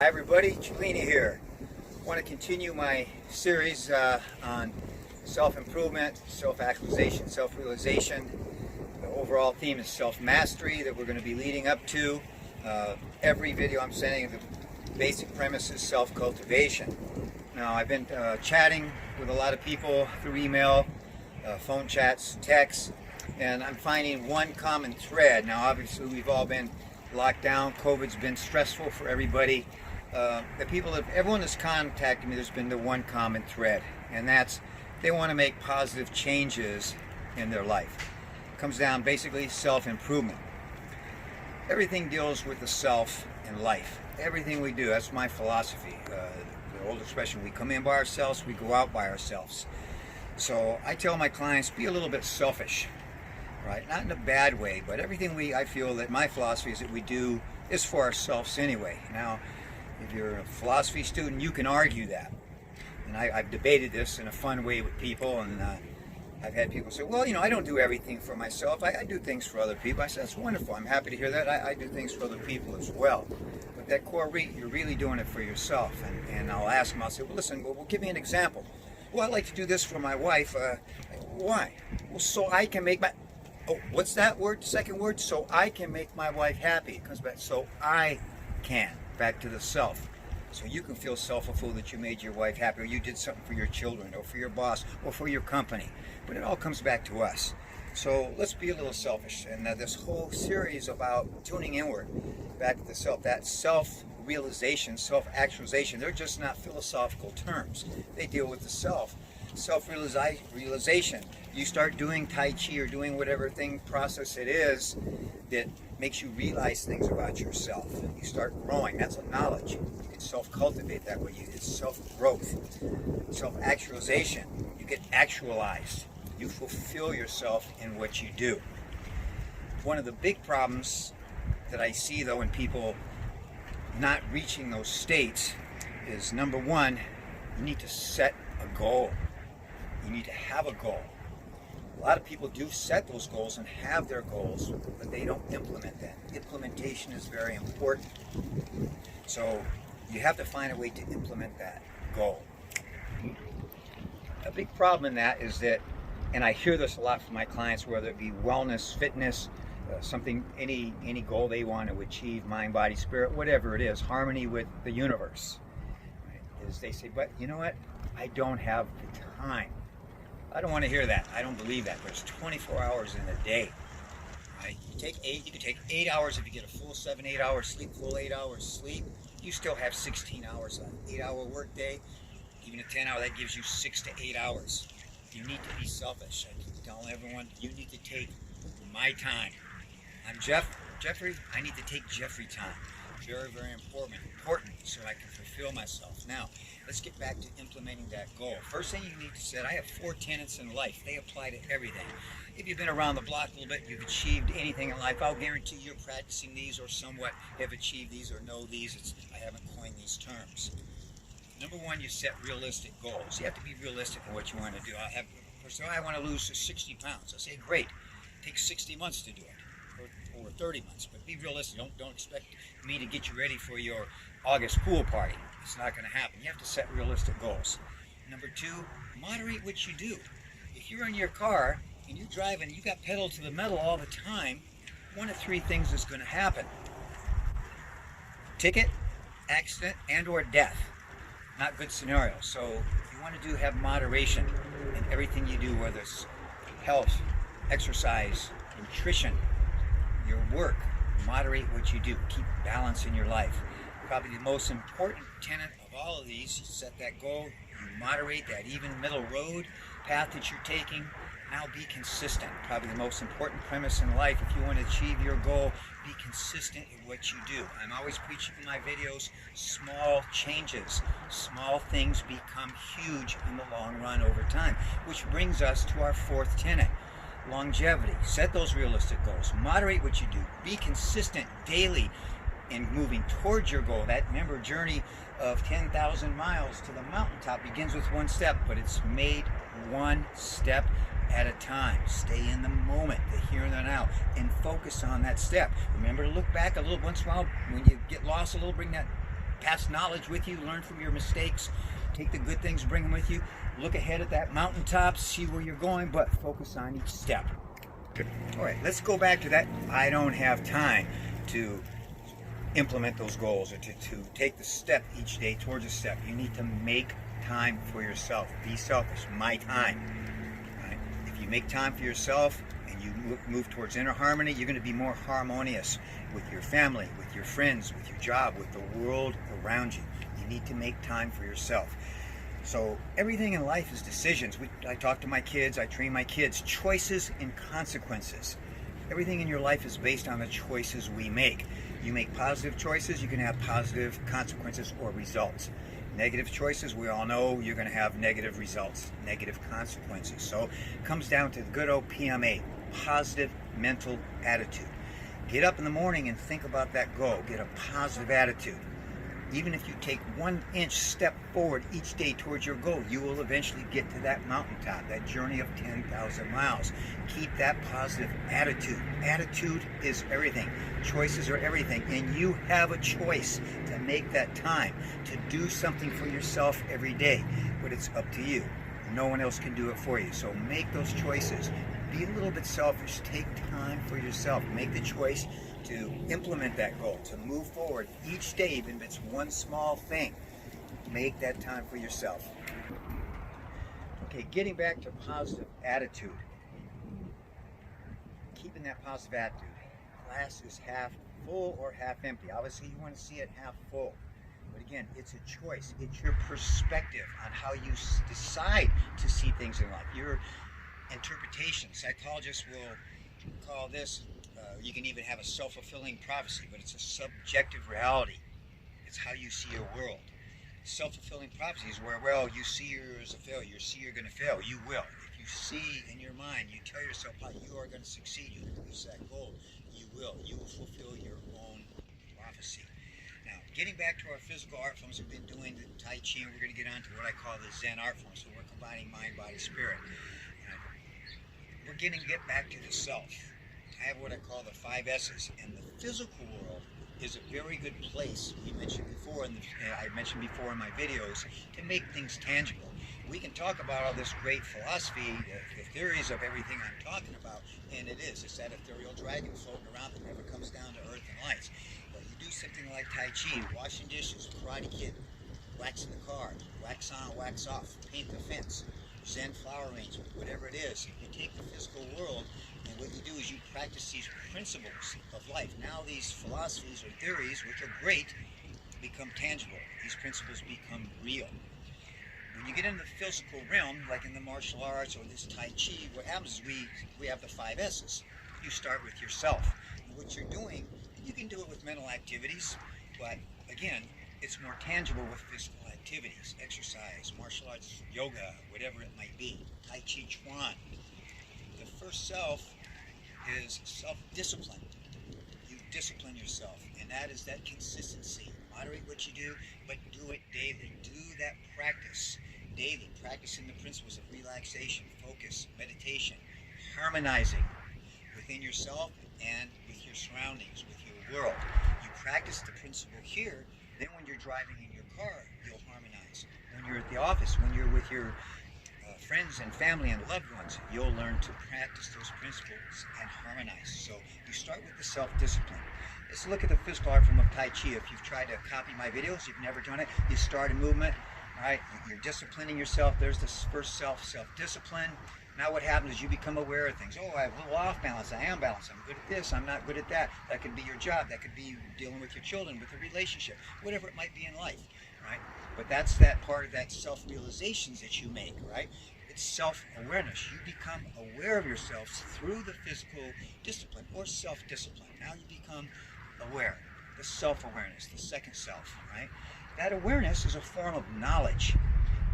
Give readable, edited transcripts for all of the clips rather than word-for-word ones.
Hi everybody, Cellini here. I want to continue my series on self-improvement, self-actualization, self-realization. The overall theme is self-mastery that we're going to be leading up to. Every video I'm sending, the basic premise is self-cultivation. Now I've been chatting with a lot of people through email, phone chats, texts, and I'm finding one common thread. Now obviously we've all been locked down, COVID's been stressful for everybody. Everyone that's contacted me, there's been the one common thread, and that's they want to make positive changes in their life. It comes down basically self-improvement. Everything deals with the self in life. Everything we do, that's my philosophy. The old expression, we come in by ourselves, we go out by ourselves. So I tell my clients, be a little bit selfish, right? Not in a bad way, but everything I feel that my philosophy is that we do is for ourselves anyway. Now, if you're a philosophy student, you can argue that. And I've debated this in a fun way with people, and I've had people say, well, I don't do everything for myself. I do things for other people. I said, that's wonderful. I'm happy to hear that. I do things for other people as well. But that core you're really doing it for yourself. And I'll ask them, I'll say, well, listen, well, give me an example. Well, I'd like to do this for my wife. Why? Well, so I can make my... Oh, what's that word? Second word? So I can make my wife happy. It comes back, so I can. Back to the self. So you can feel self-fulfilled that you made your wife happy, or you did something for your children, or for your boss, or for your company. But it all comes back to us. So let's be a little selfish. And this whole series about tuning inward, back to the self, that self-realization, self-actualization, they're just not philosophical terms. They deal with the self. Self-realization. You start doing Tai Chi or doing whatever process it is that makes you realize things about yourself. You start growing. That's a knowledge. You can self-cultivate that way. It's self-growth. Self-actualization. You get actualized. You fulfill yourself in what you do. One of the big problems that I see, though, in people not reaching those states is, number one, you need to set a goal. You need to have a goal. A lot of people do set those goals and have their goals, but they don't implement that. Implementation is very important. So you have to find a way to implement that goal. A big problem in that is that, and I hear this a lot from my clients, whether it be wellness, fitness, any goal they want to achieve, mind, body, spirit, whatever it is, harmony with the universe, right? Is they say, but you know what? I don't have the time. I don't want to hear that. I don't believe that. There's 24 hours in a day. Right? You can take 8 hours if you get a full 7-8 hours sleep, full 8 hours sleep. You still have 16 hours left. 8-hour work day, even a 10-hour, that gives you 6 to 8 hours. You need to be selfish. I keep telling everyone, you need to take my time. I'm Jeffrey. I need to take Jeffrey time. Very, very important so I can fulfill myself. Now, let's get back to implementing that goal. First thing you need to set, I have 4 tenets in life. They apply to everything. If you've been around the block a little bit, you've achieved anything in life, I'll guarantee you're practicing these or somewhat have achieved these or know these. I haven't coined these terms. Number one, you set realistic goals. You have to be realistic in what you want to do. I want to lose 60 pounds. I say, great. It takes 60 months to do it. Or 30 months, but be realistic. Don't expect me to get you ready for your August pool party. It's not going to happen. You have to set realistic goals. Number two, moderate what you do. If you're in your car and you're driving, you got pedal to the metal all the time, one of 3 things is going to happen. Ticket, accident, and or death. Not good scenario. So if you want to have moderation in everything you do, whether it's health, exercise, nutrition, your work, moderate what you do. Keep balance in your life. Probably the most important tenet of all of these, you set that goal, you moderate that even middle road path that you're taking. Now be consistent. Probably the most important premise in life. If you want to achieve your goal, be consistent in what you do. I'm always preaching in my videos, small changes. Small things become huge in the long run over time, which brings us to our 4th tenet. Longevity. Set those realistic goals. Moderate what you do. Be consistent daily in moving towards your goal. That, remember, journey of 10,000 miles to the mountaintop begins with 1 step, but it's made 1 step at a time. Stay in the moment, the here and the now, and focus on that step. Remember to look back a little once in a while. When you get lost a little, bring that past knowledge with you, learn from your mistakes, take the good things, bring them with you, look ahead at that mountaintop, see where you're going, but focus on each step. All right, let's go back to that. I don't have time to implement those goals or to take the step each day towards a step. You need to make time for yourself. Be selfish. My time. Right? If you make time for yourself and you move towards inner harmony, you're going to be more harmonious with your family, with your friends, with your job, with the world around you. You need to make time for yourself. So everything in life is decisions. I talk to my kids, I train my kids. Choices and consequences. Everything in your life is based on the choices we make. You make positive choices, you can have positive consequences or results. Negative choices, we all know you're going to have negative results, negative consequences. So it comes down to the good old PMA, positive mental attitude. Get up in the morning and think about that goal. Get a positive attitude. Even if you take 1 inch step forward each day towards your goal, you will eventually get to that mountaintop, that journey of 10,000 miles. Keep that positive attitude. Attitude is everything. Choices are everything. And you have a choice to make that time, to do something for yourself every day. But it's up to you. No one else can do it for you. So make those choices. Be a little bit selfish. Take time for yourself. Make the choice to implement that goal, to move forward each day, even if it's one small thing. Make that time for yourself. Okay, getting back to positive attitude. Keeping that positive attitude. Glass is half full or half empty. Obviously, you want to see it half full. But again, it's a choice. It's your perspective on how you decide to see things in life. Your interpretation. Psychologists will call this, you can even have a self-fulfilling prophecy, but it's a subjective reality. It's how you see your world. Self-fulfilling prophecy is where, well, you see you're as a failure, you see you're going to fail, you will. If you see in your mind, you tell yourself how you are going to succeed, you reach that goal, you will. You will fulfill your own prophecy. Now, getting back to our physical art forms, we've been doing the Tai Chi, and we're going to get on to what I call the Zen art form. So we're combining mind, body, spirit. We're going to get back to the self. I have what I call the 5 S's, and the physical world is a very good place. We mentioned before, I mentioned before in my videos, to make things tangible. We can talk about all this great philosophy, the theories of everything I'm talking about, and it is. It's that ethereal dragon floating around that never comes down to earth and lights. But you do something like Tai Chi, washing dishes, Karate Kid, waxing the car, wax on, wax off, paint the fence, Zen flower arrangement, whatever it is. You take the physical world, and what you do is you practice these principles of life. Now these philosophies or theories, which are great, become tangible. These principles become real. When you get into the physical realm, like in the martial arts or this Tai Chi, what happens is we have the 5 S's. You start with yourself. And what you're doing, you can do it with mental activities, but again, it's more tangible with physical activities, exercise, martial arts, yoga, whatever it might be, Tai Chi Chuan. The first self is self-discipline. You discipline yourself, and that is that consistency. Moderate what you do, but do it daily. Do that practice daily, practicing the principles of relaxation, focus, meditation, harmonizing within yourself and with your surroundings, with your world. You practice the principle here, then when you're driving in your car, you'll harmonize. When you're at the office, when you're with your friends and family and loved ones, you'll learn to practice those principles and harmonize. So you start with the self-discipline. Let's look at the physical art form of Tai Chi. If you've tried to copy my videos, you've never done it, you start a movement, all right, you're disciplining yourself. There's this first self-discipline. Now what happens is you become aware of things. Oh, I have a little off balance. I am balanced. I'm good at this. I'm not good at that. That could be your job. That could be dealing with your children, with a relationship, whatever it might be in life, right? But that's that part of that self-realizations that you make, right? It's self-awareness. You become aware of yourself through the physical discipline or self-discipline. Now you become aware. The self-awareness, the second self, right? That awareness is a form of knowledge.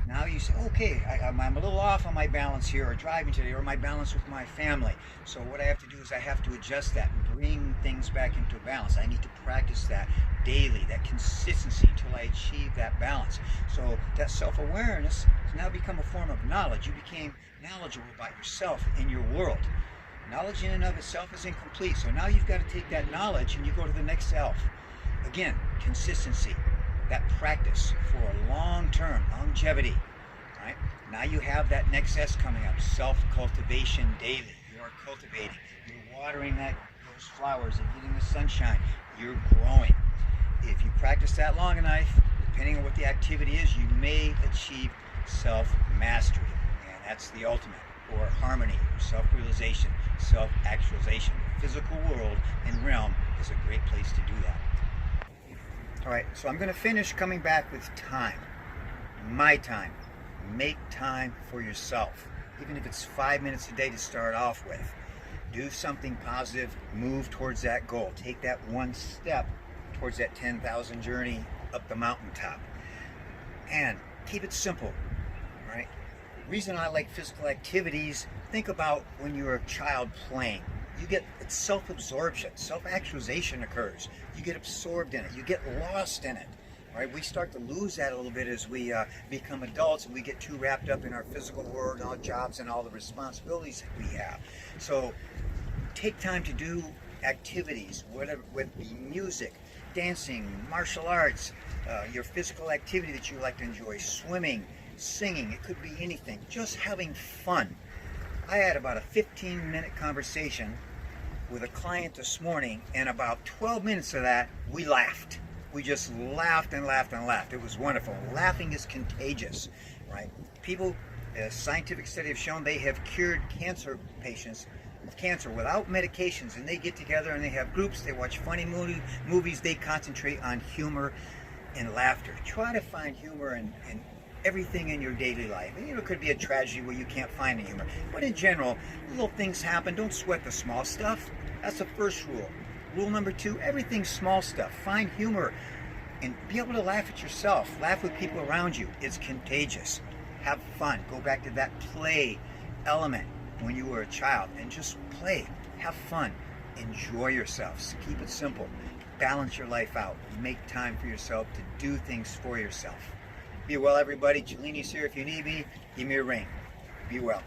Now you say, okay, I'm a little off on my balance here, or driving today, or my balance with my family. So what I have to do is I have to adjust that and bring things back into balance. I need to practice that daily, that consistency until I achieve that balance. So that self-awareness has now become a form of knowledge. You became knowledgeable about yourself and your world. Knowledge in and of itself is incomplete. So now you've got to take that knowledge and you go to the next self. Again, consistency. that practice for a long-term longevity, right? Now you have that next S coming up, self-cultivation daily. You are cultivating, you're watering those flowers and getting the sunshine, you're growing. If you practice that long enough, depending on what the activity is, you may achieve self-mastery, and that's the ultimate, or harmony, or self-realization, self-actualization. The physical world and realm is a great place to do that. All right, so I'm going to finish coming back with time. My time. Make time for yourself, even if it's 5 minutes a day to start off with. Do something positive, move towards that goal. Take that one step towards that 10,000 journey up the mountaintop. And keep it simple, right? The reason I like physical activities, think about when you're a child playing. It's self-absorption, self-actualization occurs. You get absorbed in it, you get lost in it, right? We start to lose that a little bit as we become adults, and we get too wrapped up in our physical world and our jobs and all the responsibilities that we have. So take time to do activities, whatever, whether it be music, dancing, martial arts, your physical activity that you like to enjoy, swimming, singing, it could be anything, just having fun. I had about a 15-minute conversation with a client this morning, and about 12 minutes of that, we laughed. We just laughed and laughed and laughed. It was wonderful. Laughing is contagious, right? People, a scientific study have shown, they have cured cancer patients with cancer without medications, and they get together and they have groups, they watch funny movies, they concentrate on humor and laughter. Try to find humor in everything in your daily life. And, it could be a tragedy where you can't find the humor, but in general, little things happen. Don't sweat the small stuff. That's the first rule. Rule number 2, everything's small stuff. Find humor and be able to laugh at yourself. Laugh with people around you. It's contagious. Have fun. Go back to that play element when you were a child and just play. Have fun. Enjoy yourselves. Keep it simple. Balance your life out. Make time for yourself to do things for yourself. Be well, everybody. Cellini's here. If you need me, give me a ring. Be well.